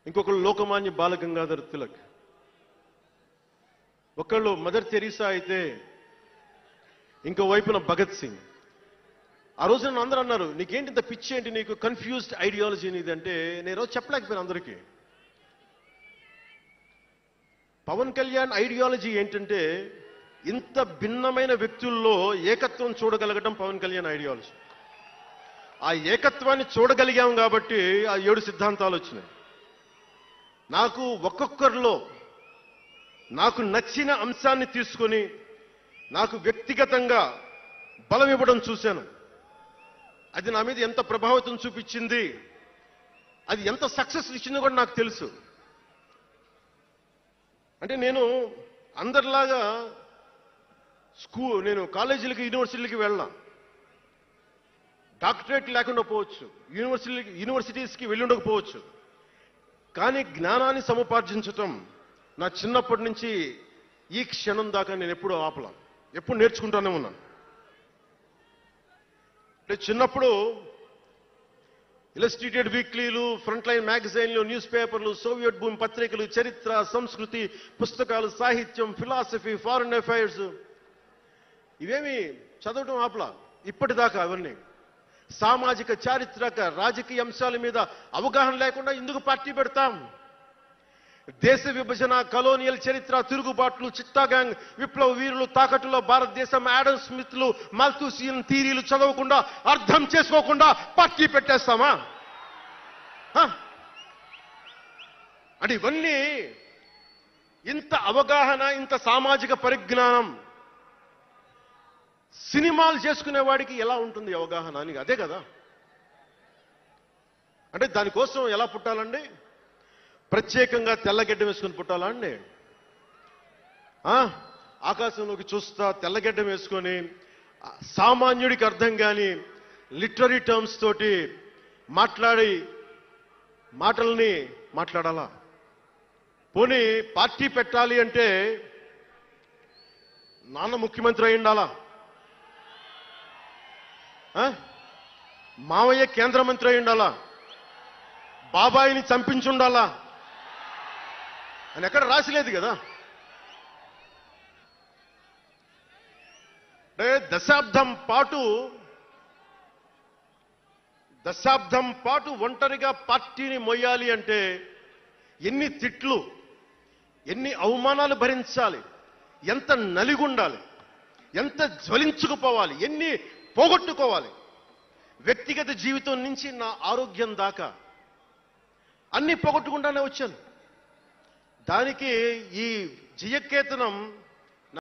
ఇంకొకళ్ళు లోకమాన్య బాలగంగాధర్ తిలక్, ఒకళ్ళు mother Teresa అయితే ఇంకో వైపున భగత్ సింగ్. ఆ రోజు నన్ను అందరూ అన్నారు, నీకేంటి ఇంత పిచ్చి ఏంటి, నీకు కన్ఫ్యూజ్డ్ ఐడియాలజీ నీది అంటే నేను రోజు చెప్పలేకపోయాను అందరికీ. పవన్ కళ్యాణ్ ఐడియాలజీ ఏంటంటే ఇంత భిన్నమైన వ్యక్తుల్లో ఏకత్వం చూడగలగడం పవన్ కళ్యాణ్ ఐడియాలజీ. ఆ ఏకత్వాన్ని చూడగలిగాం కాబట్టి ఆ 7 సిద్ధాంతాలు వచ్చినాయి. నాకు ఒక్కొక్కరిలో నాకు నచ్చిన అంశాన్ని తీసుకొని నాకు వ్యక్తిగతంగా బలం ఇవ్వడం చూశాను. అది నా మీద ఎంత ప్రభావితం చూపించింది, అది ఎంత సక్సెస్ ఇచ్చిందో కూడా నాకు తెలుసు. అంటే నేను అందరిలాగా నేను కాలేజీలకి యూనివర్సిటీలకి వెళ్ళా, డాక్టరేట్ లేకుండా పోవచ్చు, యూనివర్సిటీస్కి వెళ్ళి ఉండకపోవచ్చు, కానీ జ్ఞానాన్ని సముపార్జించటం నా చిన్నప్పటి నుంచి ఈ క్షణం దాకా నేను ఎప్పుడూ ఆపలా, ఎప్పుడు నేర్చుకుంటానే ఉన్నాను. అంటే చిన్నప్పుడు ఇలస్ట్రేటెడ్ వీక్లీలు, ఫ్రంట్ లైన్ మ్యాగజైన్లు, న్యూస్ పేపర్లు, సోవియట్ భూమి పత్రికలు, చరిత్ర, సంస్కృతి పుస్తకాలు, సాహిత్యం, ఫిలాసఫీ, ఫారెన్ అఫైర్స్ ఇవేమి చదవటం ఆపలా ఇప్పటిదాకా. అవన్నీ సామాజిక, చారిత్రక, రాజకీయ అంశాల మీద అవగాహన లేకుండా ఎందుకు పార్టీ పెడతాం? దేశ విభజన, కలోనియల్ చరిత్ర, తిరుగుబాట్లు, చిత్తాగాంగ్, విప్లవ వీరులు, తాకట్టులో భారతదేశం, ఆడమ్ స్మిత్లు, మాల్థూసియన్ థీరీలు చదవకుండా, అర్థం చేసుకోకుండా పార్టీ పెట్టేస్తామా? అంటే ఇవన్నీ ఇంత అవగాహన, ఇంత సామాజిక పరిజ్ఞానం సినిమాలు చేసుకునే వాడికి ఎలా ఉంటుంది అవగాహన అని? అదే కదా. అంటే దానికోసం ఎలా పుట్టాలండి? ప్రత్యేకంగా తెల్లగడ్డం వేసుకొని పుట్టాలా అండి? ఆకాశంలోకి చూస్తా తెల్లగడ్డం వేసుకొని సామాన్యుడికి అర్థం కాని లిటరీ టర్మ్స్ తోటి మాటల్ని మాట్లాడాలా? పోనీ పార్టీ పెట్టాలి అంటే నాన్న ముఖ్యమంత్రి అయి ఉండాలా? మావయ్య కేంద్ర మంత్రి అయి ఉండాలా? బాబాయిని చంపించుండాలా అని ఎక్కడ రాసిలేదు కదా. అంటే దశాబ్దం పాటు ఒంటరిగా పార్టీని మొయ్యాలి అంటే ఎన్ని తిట్లు, ఎన్ని అవమానాలు భరించాలి, ఎంత నలిగుండాలి, ఎంత జ్వలించుకుపోవాలి, ఎన్ని పోగొట్టుకోవాలి. వ్యక్తిగత జీవితం నుంచి నా ఆరోగ్యం దాకా అన్ని పోగొట్టుకుంటానే వచ్చాను. దానికి ఈ జయకేతనం